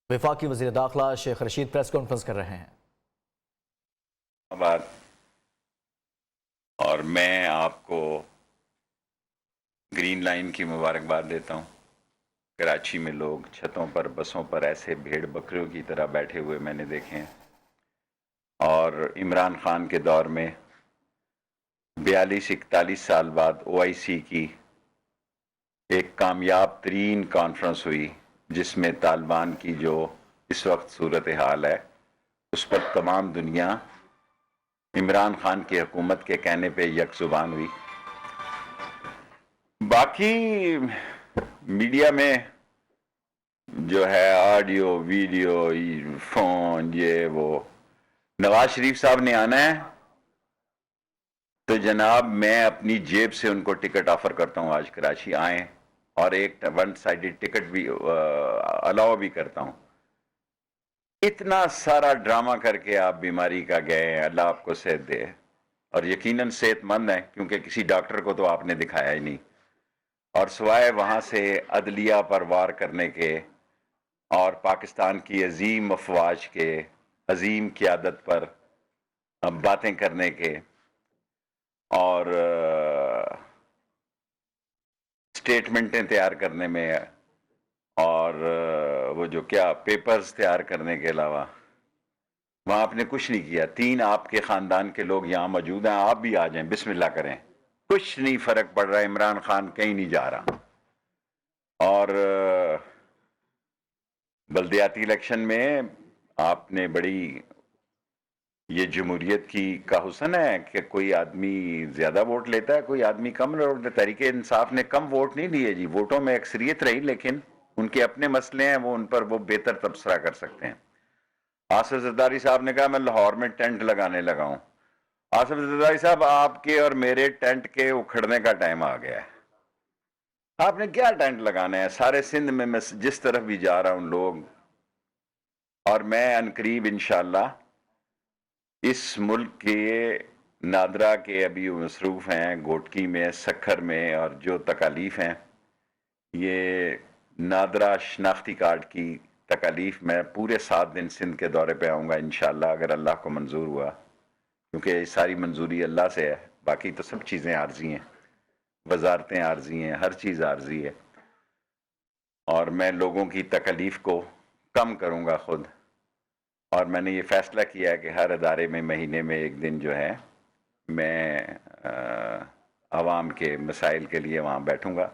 وفاقی وزیر داخلہ شیخ رشید پریس کانفرنس کر رہے ہیں۔ اور میں آپ کو گرین لائن کی مبارکباد دیتا ہوں۔ کراچی میں لوگ چھتوں پر بسوں پر ایسے بھیڑ بکریوں کی طرح بیٹھے ہوئے میں نے دیکھے ہیں، اور عمران خان کے دور میں 42-41 سال بعد OIC کی ایک کامیاب ترین کانفرنس ہوئی، جس میں طالبان کی جو اس وقت صورتحال ہے اس پر تمام دنیا عمران خان کی حکومت کے کہنے پہ یک زبان ہوئی۔ باقی میڈیا میں جو ہے آڈیو ویڈیو فون یہ وہ، نواز شریف صاحب نے آنا ہے تو جناب میں اپنی جیب سے ان کو ٹکٹ آفر کرتا ہوں، آج کراچی آئیں، اور ایک ون سائیڈڈ ٹکٹ بھی الاؤ بھی کرتا ہوں۔ اتنا سارا ڈرامہ کر کے آپ بیماری کا گئے ہیں، اللہ آپ کو صحت دے، اور یقیناً صحت مند ہے کیونکہ کسی ڈاکٹر کو تو آپ نے دکھایا ہی نہیں، اور سوائے وہاں سے عدلیہ پر وار کرنے کے اور پاکستان کی عظیم افواج کے عظیم قیادت پر باتیں کرنے کے اور سٹیٹمنٹیں تیار کرنے میں اور وہ جو کیا پیپرز تیار کرنے کے علاوہ وہاں آپ نے کچھ نہیں کیا۔ 3 آپ کے خاندان کے لوگ یہاں موجود ہیں، آپ بھی آ جائیں، بسم اللہ کریں، کچھ نہیں فرق پڑ رہا، عمران خان کہیں نہیں جا رہا۔ اور بلدیاتی الیکشن میں آپ نے بڑی، یہ جمہوریت کی کا حسن ہے کہ کوئی آدمی زیادہ ووٹ لیتا ہے، کوئی آدمی کم ووٹ لیتا ہے۔ تحریک انصاف نے کم ووٹ نہیں لیے جی، ووٹوں میں اکثریت رہی، لیکن ان کے اپنے مسئلے ہیں، وہ ان پر وہ بہتر تبصرہ کر سکتے ہیں۔ آصف زرداری صاحب نے کہا میں لاہور میں ٹینٹ لگانے لگا ہوں۔ آصف زرداری صاحب، آپ کے اور میرے ٹینٹ کے اکھڑنے کا ٹائم آ گیا ہے۔ آپ نے کیا ٹینٹ لگانا ہے؟ سارے سندھ میں میں جس طرف بھی جا رہا ہوں لوگ، اور میں عنقریب انشاءاللہ اس ملک کے نادرا کے ابھی مصروف ہیں، گوٹکی میں، سکھر میں، اور جو تکالیف ہیں، یہ نادرا شناختی کارڈ کی تکالیف، میں پورے 7 دن سندھ کے دورے پہ آؤں گا انشاءاللہ، اگر اللہ کو منظور ہوا، کیونکہ ساری منظوری اللہ سے ہے، باقی تو سب چیزیں عارضی ہیں، وزارتیں عارضی ہیں، ہر چیز عارضی ہے، اور میں لوگوں کی تکالیف کو کم کروں گا خود۔ اور میں نے یہ فیصلہ کیا ہے کہ ہر ادارے میں مہینے میں ایک دن جو ہے میں عوام کے مسائل کے لیے وہاں بیٹھوں گا۔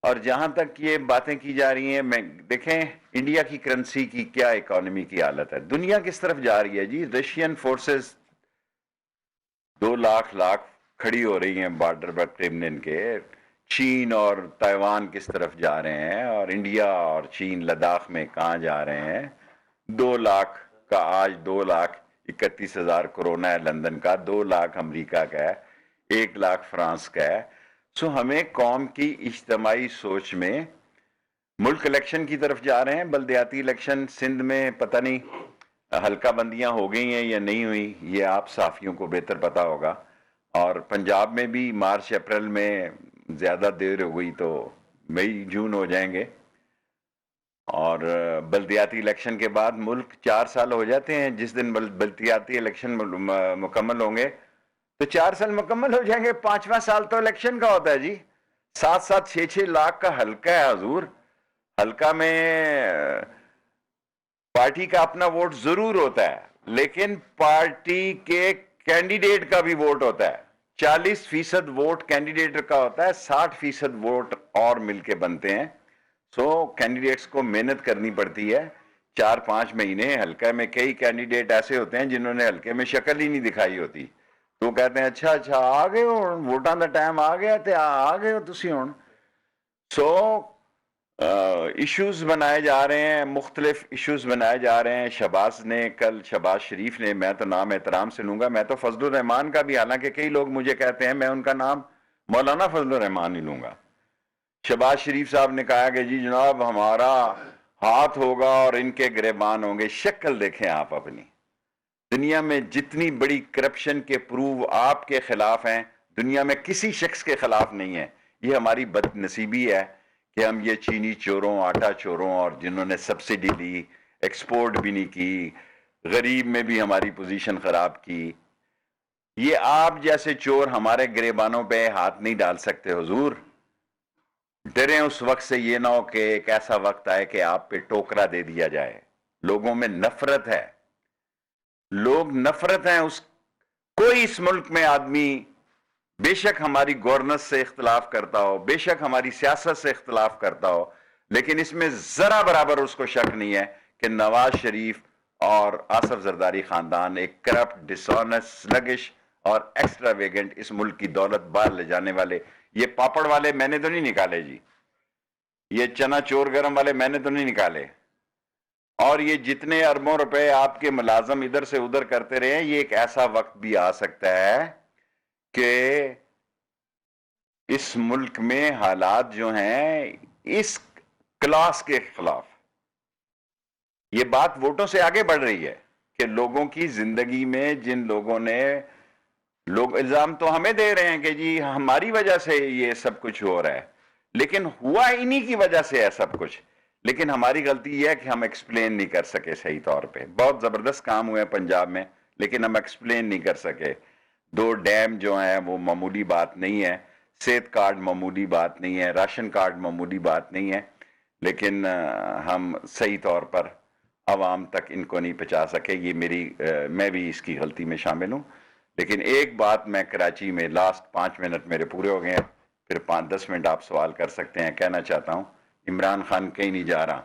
اور جہاں تک یہ باتیں کی جا رہی ہیں، میں دیکھیں انڈیا کی کرنسی کی کیا اکانومی کی حالت ہے، دنیا کس طرف جا رہی ہے جی۔ رشین فورسز 2 لاکھ کھڑی ہو رہی ہیں بارڈر پر کرملن کے، چین اور تائیوان کس طرف جا رہے ہیں، اور انڈیا اور چین لداخ میں کہاں جا رہے ہیں۔ 2 لاکھ کا آج 2,31,000 کورونا ہے لندن کا، 2 لاکھ امریکہ کا ہے، 1 لاکھ فرانس کا ہے۔ سو ہمیں قوم کی اجتماعی سوچ میں ملک الیکشن کی طرف جا رہے ہیں۔ بلدیاتی الیکشن سندھ میں پتہ نہیں حلقہ بندیاں ہو گئی ہیں یا نہیں ہوئی، یہ آپ صحافیوں کو بہتر پتہ ہوگا، اور پنجاب میں بھی مارچ اپریل میں زیادہ دیر ہو گئی تو مئی جون ہو جائیں گے، اور بلدیاتی الیکشن کے بعد ملک 4 سال ہو جاتے ہیں۔ جس دن بلدیاتی الیکشن مکمل ہوں گے تو 4 سال مکمل ہو جائیں گے، 5واں سال تو الیکشن کا ہوتا ہے جی۔ 7-7 6-6 لاکھ کا حلقہ ہے حضور، حلقہ میں پارٹی کا اپنا ووٹ ضرور ہوتا ہے، لیکن پارٹی کے کینڈیڈیٹ کا بھی ووٹ ہوتا ہے۔ 40% ووٹ کینڈیڈیٹ کا ہوتا ہے، 60% ووٹ اور مل کے بنتے ہیں۔ سو کینڈیڈیٹس کو محنت کرنی پڑتی ہے 4-5 مہینے۔ حلقہ میں کئی کینڈیڈیٹ ایسے ہوتے ہیں جنہوں نے حلقے میں شکل ہی نہیں دکھائی ہوتی، تو کہتے ہیں اچھا آ گئے ہو، ووٹاں دا ٹائم آ گیا تے آ گئے ہو تسی ہن۔ سو ایشوز بنائے جا رہے ہیں، مختلف ایشوز بنائے جا رہے ہیں۔ شہباز نے کل، شہباز شریف نے، میں تو نام احترام سے لوں گا، میں تو فضل الرحمان کا بھی، حالانکہ کئی لوگ مجھے کہتے ہیں، میں ان کا نام مولانا فضل الرحمان ہی لوں گا۔ شہباز شریف صاحب نے کہا کہ جی جناب ہمارا ہاتھ ہوگا اور ان کے گریبان ہوں گے۔ شکل دیکھیں آپ اپنی، دنیا میں جتنی بڑی کرپشن کے پروف آپ کے خلاف ہیں، دنیا میں کسی شخص کے خلاف نہیں ہے۔ یہ ہماری بد نصیبی ہے کہ ہم یہ چینی چوروں، آٹا چوروں، اور جنہوں نے سبسڈی لی، ایکسپورٹ بھی نہیں کی، غریب میں بھی ہماری پوزیشن خراب کی، یہ آپ جیسے چور ہمارے گریبانوں پہ ہاتھ نہیں ڈال سکتے حضور۔ ڈریں اس وقت سے، یہ نہ ہو کہ ایک ایسا وقت آئے کہ آپ پہ ٹوکرا دے دیا جائے۔ لوگوں میں نفرت ہے، لوگ نفرت ہیں اس کوئی اس ملک میں آدمی بے شک ہماری گورننس سے اختلاف کرتا ہو، بے شک ہماری سیاست سے اختلاف کرتا ہو، لیکن اس میں ذرا برابر اس کو شک نہیں ہے کہ نواز شریف اور آصف زرداری خاندان ایک کرپٹ، ڈسآنیسٹ، سلگش اور ایکسٹرا ویگنٹ اس ملک کی دولت باہر لے جانے والے، یہ پاپڑ والے میں نے تو نہیں نکالے جی، یہ چنا چور گرم والے میں نے تو نہیں نکالے، اور یہ جتنے اربوں روپے آپ کے ملازم ادھر سے ادھر کرتے رہے ہیں، یہ ایک ایسا وقت بھی آ سکتا ہے کہ اس ملک میں حالات جو ہیں اس کلاس کے خلاف، یہ بات ووٹوں سے آگے بڑھ رہی ہے کہ لوگوں کی زندگی میں جن لوگوں نے، لوگ الزام تو ہمیں دے رہے ہیں کہ جی ہماری وجہ سے یہ سب کچھ ہو رہا ہے، لیکن ہوا انہی کی وجہ سے ہے سب کچھ، لیکن ہماری غلطی یہ ہے کہ ہم ایکسپلین نہیں کر سکے صحیح طور پہ۔ بہت زبردست کام ہوئے پنجاب میں، لیکن ہم ایکسپلین نہیں کر سکے۔ 2 ڈیم جو ہیں وہ معمولی بات نہیں ہے، صحت کارڈ معمولی بات نہیں ہے، راشن کارڈ معمولی بات نہیں ہے، لیکن ہم صحیح طور پر عوام تک ان کو نہیں پہنچا سکے۔ یہ میں بھی اس کی غلطی میں شامل ہوں، لیکن ایک بات میں کراچی میں لاسٹ 5 منٹ میرے پورے ہو گئے ہیں، پھر 5-10 منٹ آپ سوال کر سکتے ہیں، کہنا چاہتا ہوں عمران خان کہیں نہیں جا رہا،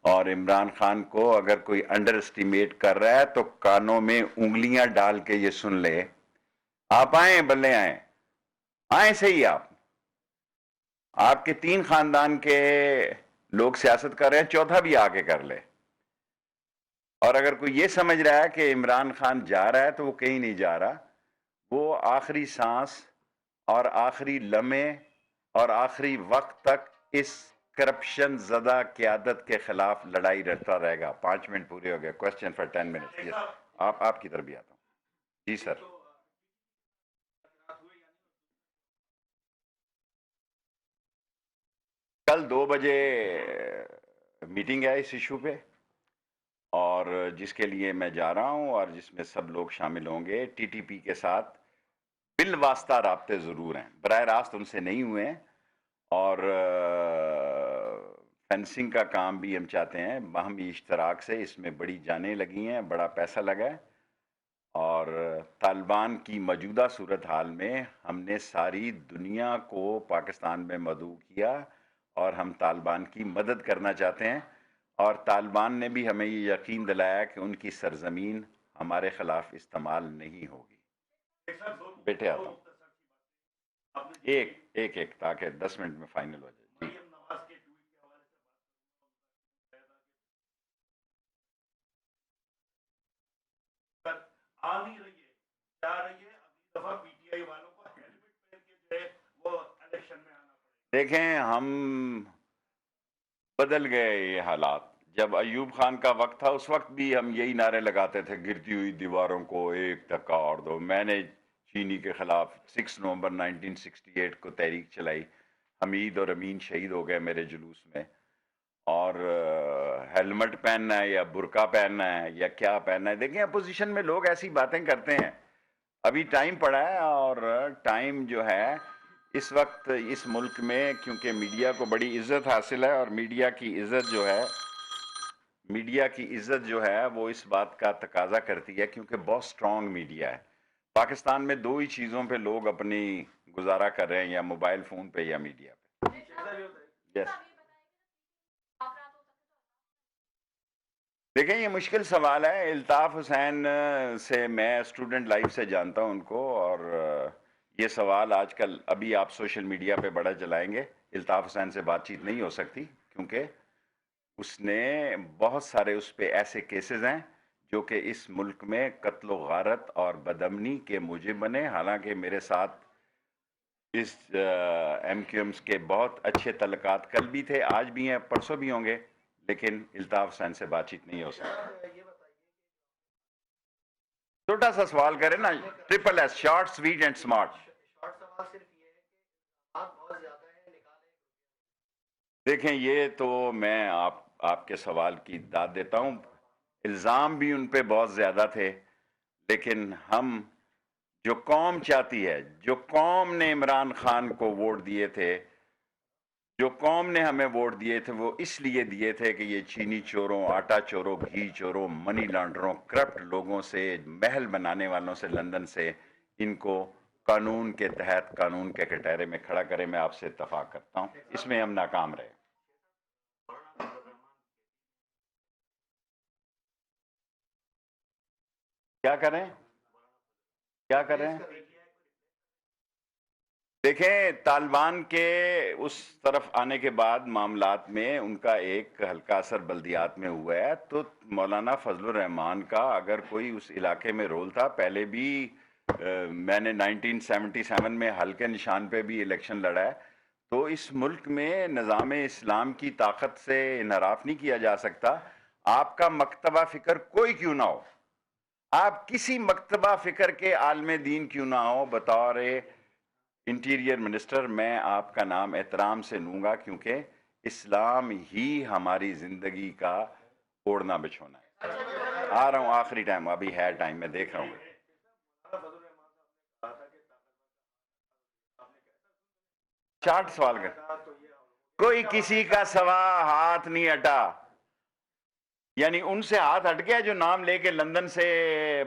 اور عمران خان کو اگر کوئی انڈر اسٹیمیٹ کر رہا ہے تو کانوں میں انگلیاں ڈال کے یہ سن لے، آپ آئیں بلے آئیں صحیح، آپ کے 3 خاندان کے لوگ سیاست کر رہے ہیں، چوتھا بھی آگے کر لے، اور اگر کوئی یہ سمجھ رہا ہے کہ عمران خان جا رہا ہے تو وہ کہیں نہیں جا رہا، وہ آخری سانس اور آخری لمحے اور آخری وقت تک اس کرپشن زدہ قیادت کے خلاف لڑائی لڑتا رہے گا۔ 5 منٹ پورے ہو گئے، کوسچن فار 10 منٹ۔ آپ کی طرف بھی آتا ہوں جی سر۔ کل 2 بجے میٹنگ ہے اس ایشو پہ، اور جس کے لیے میں جا رہا ہوں اور جس میں سب لوگ شامل ہوں گے۔ ٹی ٹی پی کے ساتھ بالواسطہ رابطے ضرور ہیں، براہ راست ان سے نہیں ہوئے ہیں، اور فینسنگ کا کام بھی ہم چاہتے ہیں باہمی اشتراک سے، اس میں بڑی جانیں لگی ہیں، بڑا پیسہ لگا ہے، اور طالبان کی موجودہ صورتحال میں ہم نے ساری دنیا کو پاکستان میں مدعو کیا، اور ہم طالبان کی مدد کرنا چاہتے ہیں، اور طالبان نے بھی ہمیں یہ یقین دلایا کہ ان کی سرزمین ہمارے خلاف استعمال نہیں ہوگی۔ بیٹھے آتا ہوں ایک تاکہ 10 منٹ میں فائنل ہو جائے۔ جی دیکھیں، ہم بدل گئے یہ حالات۔ جب ایوب خان کا وقت تھا اس وقت بھی ہم یہی نعرے لگاتے تھے، گرتی ہوئی دیواروں کو ایک دھکا اور دو۔ میں نے چینی کے خلاف 6 نومبر 1968 کو تحریک چلائی، حمید اور امین شہید ہو گئے میرے جلوس میں، اور ہیلمٹ پہننا ہے یا برقع پہننا ہے یا کیا پہننا ہے، دیکھیں اپوزیشن میں لوگ ایسی باتیں کرتے ہیں۔ ابھی ٹائم پڑا ہے، اور ٹائم جو ہے اس وقت اس ملک میں، کیونکہ میڈیا کو بڑی عزت حاصل ہے، اور میڈیا کی عزت جو ہے وہ اس بات کا تقاضا کرتی ہے، کیونکہ بہت سٹرونگ میڈیا ہے۔ پاکستان میں 2 ہی چیزوں پہ لوگ اپنی گزارا کر رہے ہیں، یا موبائل فون پہ یا میڈیا پہ۔ yes. دیکھیں یہ مشکل سوال ہے۔ الطاف حسین سے میں اسٹوڈنٹ لائف سے جانتا ہوں ان کو، اور یہ سوال آج کل ابھی آپ سوشل میڈیا پہ بڑا چلائیں گے، الطاف حسین سے بات چیت نہیں ہو سکتی، کیونکہ اس نے بہت سارے اس پہ ایسے کیسز ہیں جو کہ اس ملک میں قتل و غارت اور بدامنی کے موجب بنے۔ حالانکہ میرے ساتھ اس ایم کیو ایمز کے بہت اچھے تعلقات کل بھی تھے، آج بھی ہیں، پرسوں بھی ہوں گے، لیکن الطاف حسین سے بات چیت نہیں ہو سکتی۔ چھوٹا سا سوال کرے نا، triple S, short sweet and smart. دیکھیں یہ تو میں آپ کے سوال کی داد دیتا ہوں، الزام بھی ان پہ بہت زیادہ تھے، لیکن ہم جو قوم چاہتی ہے، جو قوم نے عمران خان کو ووٹ دیے تھے، جو قوم نے ہمیں ووٹ دیے تھے، وہ اس لیے دیے تھے کہ یہ چینی چوروں، آٹا چوروں، گھی چوروں، منی لانڈروں، کرپٹ لوگوں سے، محل بنانے والوں سے، لندن سے، ان کو قانون کے تحت، قانون کے کٹہرے میں کھڑا کرے۔ میں آپ سے اتفاق کرتا ہوں، اس میں ہم ناکام رہے۔ کیا کریں؟ کیا کریں؟ دیکھیں طالبان کے اس طرف آنے کے بعد معاملات میں ان کا ایک ہلکا اثر بلدیات میں ہوا ہے، تو مولانا فضل الرحمان کا اگر کوئی اس علاقے میں رول تھا، پہلے بھی میں نے 1977 میں ہلکے نشان پہ بھی الیکشن لڑا ہے، تو اس ملک میں نظام اسلام کی طاقت سے انحراف نہیں کیا جا سکتا۔ آپ کا مکتبہ فکر کوئی کیوں نہ ہو، آپ کسی مکتبہ فکر کے عالم دین کیوں نہ ہو، بطور انٹیریئر منسٹر میں آپ کا نام احترام سے لوں گا، کیونکہ اسلام ہی ہماری زندگی کا اوڑھنا بچھونا ہے۔ آ رہا ہوں آخری ٹائم، ابھی ہے ٹائم، میں دیکھ رہا ہوں۔ چاٹ سوال کر، کوئی کسی کا سوا ہاتھ نہیں ہٹا، یعنی ان سے ہاتھ ہٹ گیا جو نام لے کے لندن سے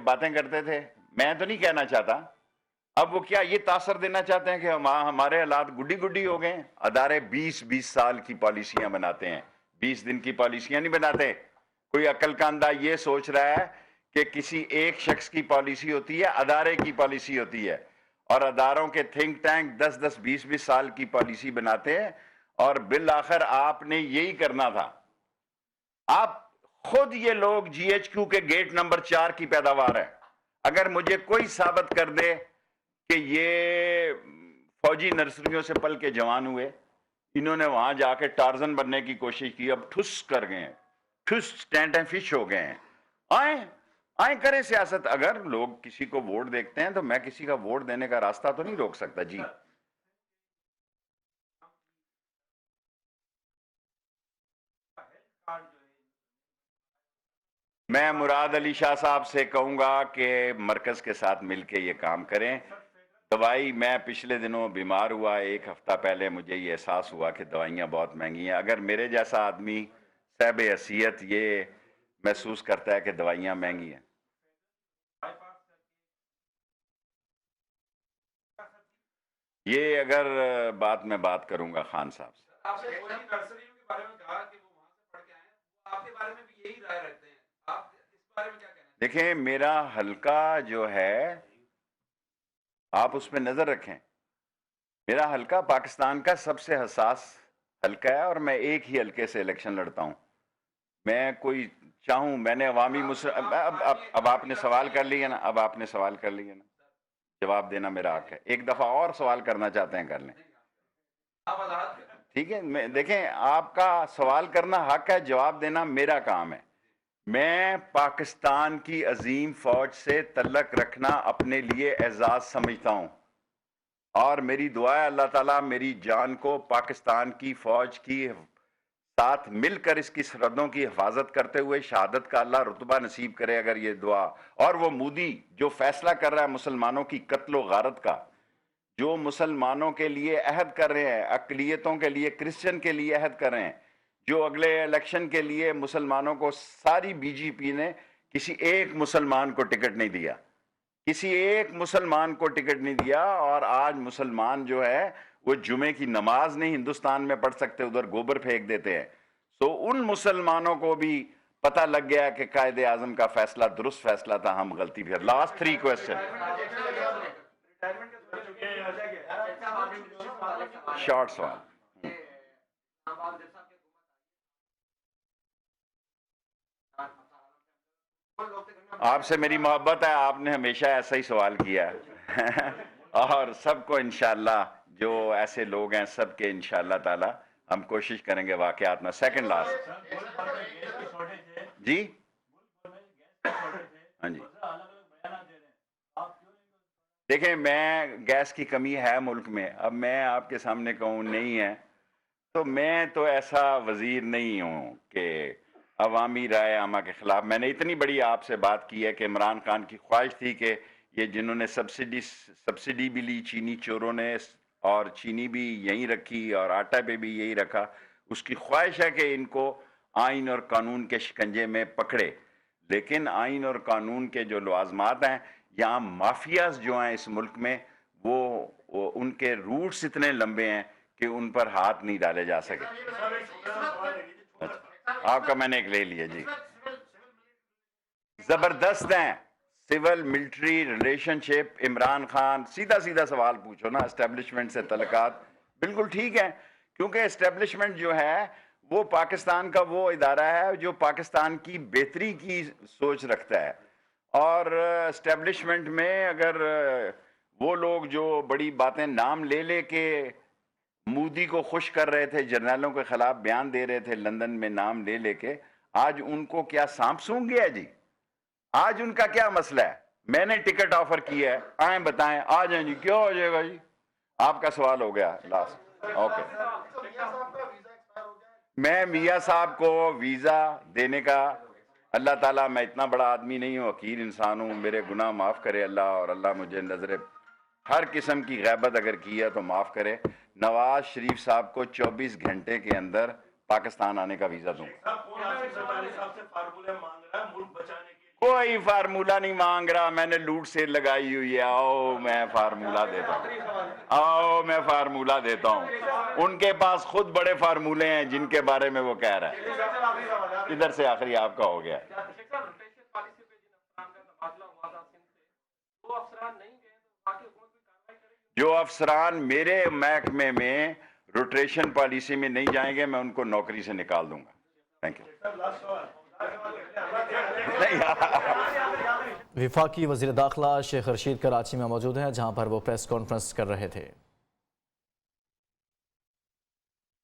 باتیں کرتے تھے۔ میں تو نہیں کہنا چاہتا، اب وہ کیا یہ تاثر دینا چاہتے ہیں کہ ہمارے حالات گڈی گڈی ہو گئے ہیں؟ ادارے 20 سال کی پالیسیاں بناتے ہیں، 20 دن کی پالیسیاں نہیں بناتے۔ کوئی عقل کا اندھا یہ سوچ رہا ہے کہ کسی ایک شخص کی پالیسی ہوتی ہے، ادارے کی پالیسی ہوتی ہے، اور اداروں کے تھنک ٹینک 10 20 سال کی پالیسی بناتے ہیں، اور بالآخر آپ نے یہی کرنا تھا۔ آپ خود یہ لوگ جی ایچ کیو کے گیٹ نمبر 4 کی پیداوار ہے۔ اگر مجھے کوئی ثابت کر دے کہ یہ فوجی نرسریوں سے پل کے جوان ہوئے، انہوں نے وہاں جا کے ٹارزن بننے کی کوشش کی، اب ٹھس کر گئے ہیں، ٹھس ٹینٹ فش ہو گئے ہیں۔ آئیں کریں سیاست۔ اگر لوگ کسی کو ووٹ دیکھتے ہیں تو میں کسی کا ووٹ دینے کا راستہ تو نہیں روک سکتا۔ جی میں مراد علی شاہ صاحب سے کہوں گا کہ مرکز کے ساتھ مل کے یہ کام کریں۔ دوائی، میں پچھلے دنوں بیمار ہوا، 1 ہفتہ پہلے مجھے یہ احساس ہوا کہ دوائیاں بہت مہنگی ہیں۔ اگر میرے جیسا آدمی صاحب حیثیت یہ محسوس کرتا ہے کہ دوائیاں مہنگی ہیں، یہ اگر بات میں بات کروں گا خان صاحب سے۔ آپ نے فوجی نرسریوں کے بارے میں کہا کہ وہ وہاں سے پڑھ کے آئے ہیں، آپ کے بارے میں بھی یہی رائے رکھتے ہیں، آپ اس بارے میں کیا کہنا ہے؟ دیکھیں میرا حلقہ جو ہے، آپ اس پہ نظر رکھیں، میرا حلقہ پاکستان کا سب سے حساس حلقہ ہے، اور میں ایک ہی حلقے سے الیکشن لڑتا ہوں۔ میں کوئی چاہوں، میں نے عوامی اب آپ نے سوال کر لیا نا، اب آپ نے سوال کر لیا نا، جواب دینا میرا حق ہے۔ ایک دفعہ اور سوال کرنا چاہتے ہیں کر لیں، ٹھیک ہے؟ دیکھیں آپ کا سوال کرنا حق ہے، جواب دینا میرا کام ہے۔ میں پاکستان کی عظیم فوج سے تعلق رکھنا اپنے لیے اعزاز سمجھتا ہوں، اور میری دعا ہے اللہ تعالیٰ میری جان کو پاکستان کی فوج کی ساتھ مل کر اس کی سرحدوں کی حفاظت کرتے ہوئے شہادت کا اللہ رتبہ نصیب کرے، اگر یہ دعا۔ اور وہ مودی جو فیصلہ کر رہا ہے مسلمانوں کی قتل و غارت کا، جو مسلمانوں کے لیے عہد کر رہے ہیں، اقلیتوں کے لیے، کرسچن کے لیے عہد کر رہے ہیں، جو اگلے الیکشن کے لیے مسلمانوں کو، ساری بی جے پی نے کسی ایک مسلمان کو ٹکٹ نہیں دیا، کسی ایک مسلمان کو ٹکٹ نہیں دیا، اور آج مسلمان جو ہے وہ جمعے کی نماز نہیں ہندوستان میں پڑھ سکتے، ادھر گوبر پھینک دیتے ہیں۔ سو ان مسلمانوں کو بھی پتہ لگ گیا کہ قائد اعظم کا فیصلہ درست فیصلہ تھا، ہم غلطی پھر۔ لاسٹ 3 کوسچن، شارٹ سوال۔ آپ سے میری محبت ہے، آپ نے ہمیشہ ایسا ہی سوال کیا ہے اور سب کو انشاءاللہ جو ایسے لوگ ہیں سب کے انشاءاللہ تعالی ہم کوشش کریں گے واقعات میں۔ سیکنڈ لاسٹ جی، ہاں جی، دیکھیں میں گیس کی کمی ہے ملک میں، اب میں آپ کے سامنے کہوں نہیں ہے تو میں تو ایسا وزیر نہیں ہوں کہ عوامی رائے عامہ کے خلاف. میں نے اتنی بڑی آپ سے بات کی ہے کہ عمران خان کی خواہش تھی کہ یہ جنہوں نے سبسڈی بھی لی چینی چوروں نے، اور چینی بھی یہیں رکھی اور آٹا پہ بھی یہی رکھا، اس کی خواہش ہے کہ ان کو آئین اور قانون کے شکنجے میں پکڑے. لیکن آئین اور قانون کے جو لوازمات ہیں، یہاں مافیاز جو ہیں اس ملک میں، وہ ان کے روٹس اتنے لمبے ہیں کہ ان پر ہاتھ نہیں ڈالے جا سکے. آپ کا میں نے ایک لے لیا جی. زبردست ہیں سول ملٹری ریلیشن شپ. عمران خان سیدھا سیدھا سوال پوچھو نا، اسٹیبلشمنٹ سے تعلقات بالکل ٹھیک ہیں، کیونکہ اسٹیبلشمنٹ جو ہے وہ پاکستان کا وہ ادارہ ہے جو پاکستان کی بہتری کی سوچ رکھتا ہے. اور اسٹیبلشمنٹ میں اگر وہ لوگ جو بڑی باتیں نام لے لے کے مودی کو خوش کر رہے تھے، جرنیلوں کے خلاف بیان دے رہے تھے لندن میں نام لے لے کے، آج ان کو کیا سانپ سونگ گیا جی؟ آج ان کا کیا مسئلہ ہے؟ میں نے ٹکٹ آفر کیا ہے، آئیں بتائیں، آ جائیں جی. کیا ہو جائے گا جی؟ آپ کا سوال ہو گیا لاسٹ. اوکے. میں میاں صاحب کو ویزا دینے کا، اللہ تعالیٰ، میں اتنا بڑا آدمی نہیں ہوں، حقیر انسان ہوں، میرے گناہ معاف کرے اللہ، اور اللہ مجھے نظر ہر قسم کی غیبت اگر کی ہے تو معاف کرے. نواز شریف صاحب کو 24 گھنٹے کے اندر پاکستان آنے کا ویزا دوں. کوئی فارمولہ نہیں مانگ رہا، میں نے لوٹ سے لگائی ہوئی ہے. آؤ میں فارمولہ دیتا ہوں، آؤ میں فارمولہ دیتا ہوں. ان کے پاس خود بڑے فارمولے ہیں جن کے بارے میں وہ کہہ رہا ہے. ادھر سے آخری آپ کا ہو گیا. جو افسران میرے محکمے میں روٹیشن پالیسی میں نہیں جائیں گے، میں ان کو نوکری سے نکال دوں گا. Thank you. وفاقی وزیر داخلہ شیخ رشید کراچی میں موجود ہیں، جہاں پر وہ پریس کانفرنس کر رہے تھے.